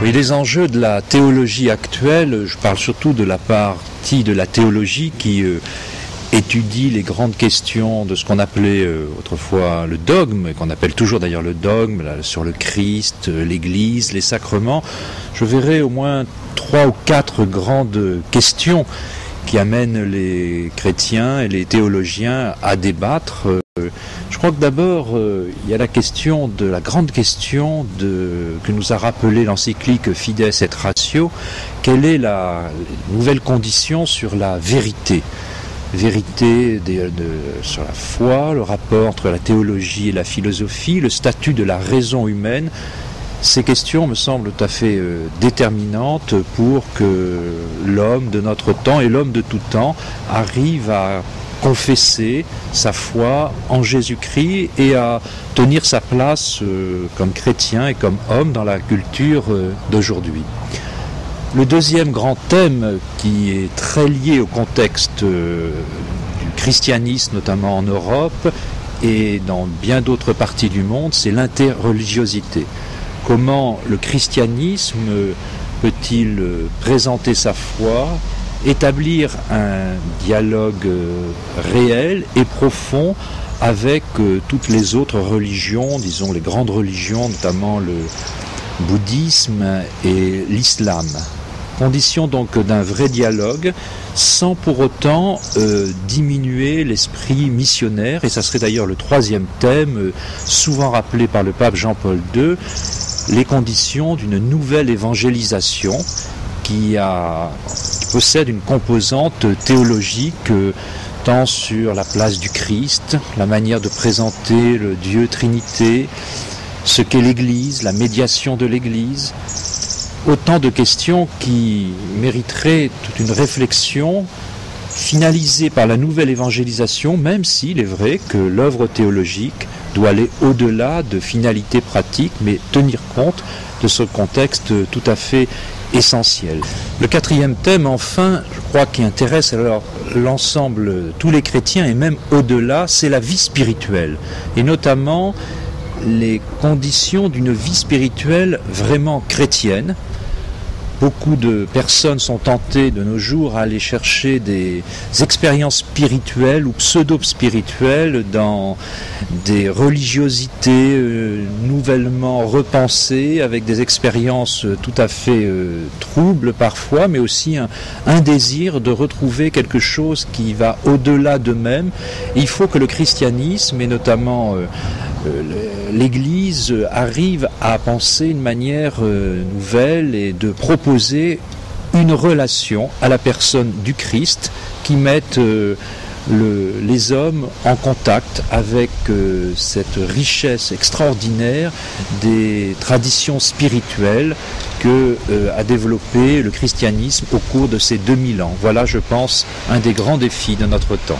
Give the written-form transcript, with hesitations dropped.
Oui, les enjeux de la théologie actuelle, je parle surtout de la partie de la théologie qui étudie les grandes questions de ce qu'on appelait autrefois le dogme, et qu'on appelle toujours d'ailleurs le dogme, là, sur le Christ, l'Église, les sacrements. Je verrai au moins 3 ou 4 grandes questions qui amènent les chrétiens et les théologiens à débattre. Je crois que d'abord, il y a la grande question que nous a rappelé l'encyclique Fides et Ratio. Quelle est la nouvelle condition sur la vérité ? Vérité sur la foi, le rapport entre la théologie et la philosophie, le statut de la raison humaine. Ces questions me semblent tout à fait déterminantes pour que l'homme de notre temps et l'homme de tout temps arrive à confesser sa foi en Jésus-Christ et à tenir sa place comme chrétien et comme homme dans la culture d'aujourd'hui. Le deuxième grand thème qui est très lié au contexte du christianisme, notamment en Europe et dans bien d'autres parties du monde, c'est l'interreligiosité. Comment le christianisme peut-il présenter sa foi, établir un dialogue réel et profond avec toutes les autres religions, disons les grandes religions, notamment le bouddhisme et l'islam. Condition donc d'un vrai dialogue, sans pour autant diminuer l'esprit missionnaire, et ça serait d'ailleurs le troisième thème, souvent rappelé par le pape Jean-Paul II, les conditions d'une nouvelle évangélisation qui possède une composante théologique tant sur la place du Christ, la manière de présenter le Dieu Trinité, ce qu'est l'Église, la médiation de l'Église, autant de questions qui mériteraient toute une réflexion finalisée par la nouvelle évangélisation, même s'il est vrai que l'œuvre théologique doit aller au-delà de finalités pratiques, mais tenir compte de ce contexte tout à fait essentiel. Le quatrième thème, enfin, je crois qui intéresse alors l'ensemble, tous les chrétiens et même au-delà, c'est la vie spirituelle, et notamment les conditions d'une vie spirituelle vraiment chrétienne. Beaucoup de personnes sont tentées de nos jours à aller chercher des expériences spirituelles ou pseudo-spirituelles dans des religiosités nouvellement repensées, avec des expériences tout à fait troubles parfois, mais aussi un désir de retrouver quelque chose qui va au-delà d'eux-mêmes. Il faut que le christianisme, et notamment l'Église, arrive à penser une manière nouvelle et de proposer une relation à la personne du Christ qui mette les hommes en contact avec cette richesse extraordinaire des traditions spirituelles que a développé le christianisme au cours de ces 2000 ans. Voilà, je pense, un des grands défis de notre temps.